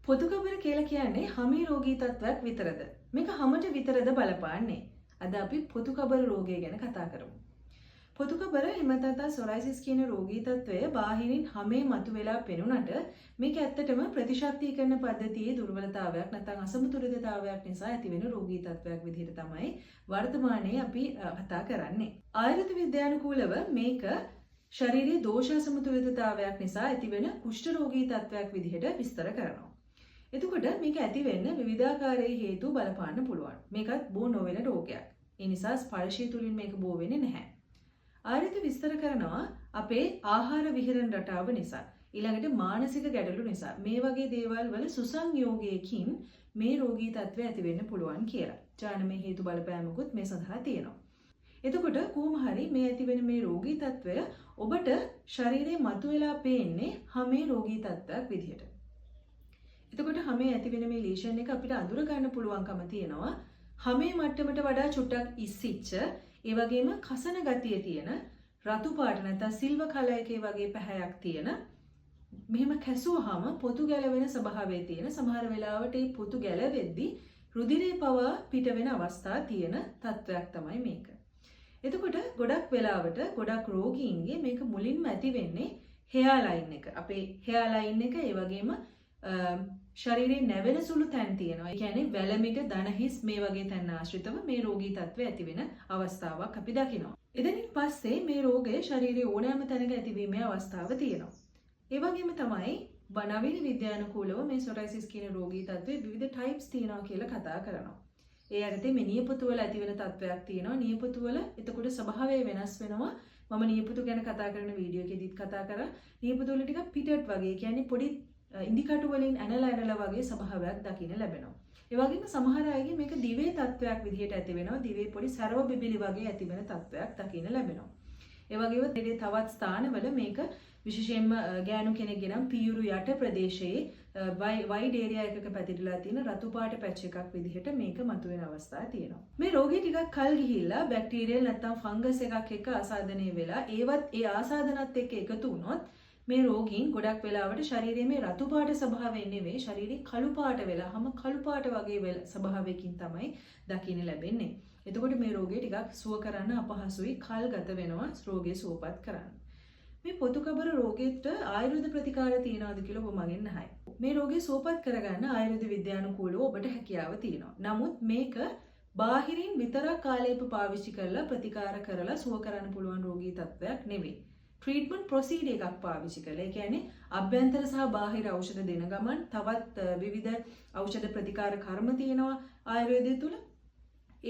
පොතුකබර කියලා කියන්නේ හමේ රෝගී තත්ත්වයක් විතරද? මේක හමට විතරද බලපාන්නේ? අද අපි පොතුකබර රෝගය ගැන කතා කරමු. පොතුකබර එහෙම නැත්නම් සොරයිසිස් කියන රෝගී තත්ත්වය බාහිරින් හමේ මතුවලා පෙනුනට මේක ඇත්තටම ප්‍රතිශක්තිකරණ පද්ධතියේ දුර්වලතාවයක් නැත්නම් අසමතුලිතතාවයක් නිසා ඇතිවෙන රෝගී තත්ත්වයක් විදිහට තමයි වර්තමානයේ අපි කතා කරන්නේ. ආයුර්වේද විද්‍යානුකූලව මේක ශරීරයේ දෝෂ අසමතුලිතතාවයක් නිසා ඇතිවෙන කුෂ්ඨ රෝගී තත්ත්වයක් විදිහට විස්තර කරනවා. එතකොට මේක ඇති වෙන්න විවිධාකාරයේ හේතු බලපාන්න පුළුවන්. මේකත් බෝ නොවන රෝගයක්. ඒ නිසා ස්පර්ශය තුලින් මේක බෝ වෙන්නේ නැහැ. ආයුර්වේද විස්තර කරනවා අපේ ආහාර විහරණ රටාව නිසා, ඊළඟට මානසික ගැටලු නිසා මේ වගේ දේවල් වල සුසංයෝගයකින් මේ රෝගී තත්ත්වය ඇති වෙන්න පුළුවන් කියලා. ජානමය හේතු බලපෑමකුත් මේ සඳහා තියෙනවා. එතකොට කොහොම හරි මේ ඇති වෙන මේ රෝගී තත්ත්වය ඔබට ශරීරයේ මතුවලා පේන්නේ හමේ රෝගී තත්ත්වයක් විදිහට. එතකොට හමේ ඇති වෙන මේ ලීෂන් එක අපිට අඳුර ගන්න පුළුවන්කම තියෙනවා. හමේ මට්ටමට වඩා චුට්ටක් ඉස්සිච්ච, ඒ වගේම කසන ගතිය තියෙන, රතු පාට නැත්නම් සිල්වර් කලර් එකේ වගේ පැහැයක් තියෙන, මෙහෙම කැසුවාම පොතු ගැලවෙන ස්වභාවය තියෙන, සමහර වෙලාවට මේ පොතු ගැලවෙද්දී රුධිරේ පවා පිට වෙන අවස්ථා තියෙන තත්වයක් තමයි මේක. එතකොට ගොඩක් වෙලාවට ගොඩක් රෝගීන්ගේ මේක මුලින්ම ඇති වෙන්නේ හෙයා ලයින් එක. අපේ හෙයා ලයින් එක ඒ වගේම ශරීරයේ නැවෙන සුළු තැන් තියෙනවා. ඒ කියන්නේ වැලමිට, දණහිස් මේ වගේ තැන් ආශ්‍රිතව මේ රෝගී තත්ත්වය ඇති වෙන අවස්ථාවක් අපි දකිනවා. එතනින් පස්සේ මේ රෝගය ශරීරයේ ඕනෑම තැනක ඇතිවීමේ අවස්ථාව තියෙනවා. ඒ වගේම තමයි නවීන විද්‍යානුකූලව මේ සොරයිසිස් කියන රෝගී තත්ත්වයේ විවිධ ටයිප්ස් තියෙනවා කියලා කතා කරනවා. ඒ අර්ථයේ මේ නියපොතු වල ඇතිවෙන තත්ත්වයක් තියෙනවා. නියපොතු වල එතකොට ස්වභාවය වෙනස් වෙනවා. මම නියපොතු ගැන කතා කරන වීඩියෝ එකේදීත් කතා කරා. නියපොතු වල ටිකක් පිටට් වගේ, කියන්නේ පොඩි ඉන්දිකටු වලින් ඇනලා වගේ ස්වභාවයක් දකින්න ලැබෙනවා. ඒ වගේම සමහර අයගේ මේක දිවේ තත්ත්වයක් විදිහට ඇති වෙනවා. දිවේ පොඩි සරව බිබිලි වගේ ඇති වෙන තත්ත්වයක් දකින්න ලැබෙනවා. ඒ වගේම තවත් ස්ථානවල මේක විශේෂයෙන්ම ගෑනු කෙනෙක්ගේ නම් පියුරු යට ප්‍රදේශයේ වයිඩ් ඒරියා එකක පැතිරලා තියෙන රතු පාට පැච් එකක් විදිහට මේක මතුවෙන අවස්ථා තියෙනවා. මේ රෝගී ටිකක් කල් ගිහිල්ලා බැක්ටීරියල් නැත්නම් ෆංගස් එකක් එක්ක ආසාදනය වෙලා ඒ ආසාදනත් එක්ක එකතු වුණොත් මේ රෝගීන් ගොඩක් වෙලාවට ශරීරයේ මේ රතු පාට ස්වභාවයෙන් නෙවෙයි ශරීරේ කළු පාට වෙලා හැම කළු පාට වගේ ස්වභාවයකින් තමයි දකින්න ලැබෙන්නේ. එතකොට මේ රෝගය ටිකක් සුව කරන්න අපහසුයි, කල් ගත වෙනවා රෝගය සුවපත් කරන්න. මේ පොතුකබර රෝගයට ආයුර්වේද ප්‍රතිකාර තියනවාද කියලා ඔබ මගෙන් අහයි. මේ රෝගය සුවපත් කරගන්න ආයුර්වේද විද්‍යානුකූලව ඔබට හැකියාව තියෙනවා. නමුත් මේක බාහිරින් විතරක් කාලයක පාවිච්චි කරලා ප්‍රතිකාර කරලා සුව කරන්න පුළුවන් රෝගී තත්ත්වයක් නෙවෙයි. ට්‍රීට්මන්ට් ප්‍රොසීඩර් එකක් පාවිච්චි කරලා, ඒ කියන්නේ අභ්‍යන්තර සහ බාහිර ඖෂධ දෙන ගමන් තවත් විවිධ ඖෂධ ප්‍රතිකාර කර්ම තියෙනවා ආයුර්වේදය තුල.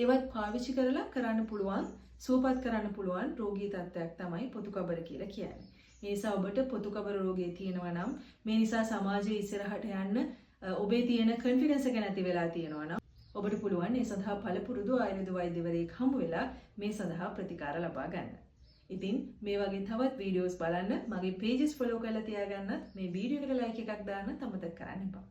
ඒවත් පාවිච්චි කරලා කරන්න පුළුවන්, සුවපත් කරන්න පුළුවන් රෝගී තත්ත්වයක් තමයි පොතුකබර කියලා කියන්නේ. ඒ නිසා ඔබට පොතුකබර රෝගය තියෙනවා නම්, මේ නිසා සමාජයේ ඉස්සරහට යන්න ඔබේ තියෙන කොන්ෆිඩන්ස් එක නැති වෙලා තියෙනවා නම් ඔබට පුළුවන් ඒ සඳහා පළපුරුදු ආයුර්වේද වෛද්‍යවරයෙක් හමු වෙලා මේ සඳහා ප්‍රතිකාර ලබා ගන්න. ඉතින් මේ වගේ තවත් වීඩියෝස් බලන්න මගේ pages follow කරලා තියාගන්නත්, මේ වීඩියෝ එකට like එකක් දාන්නත් අමතක කරන්න එපා.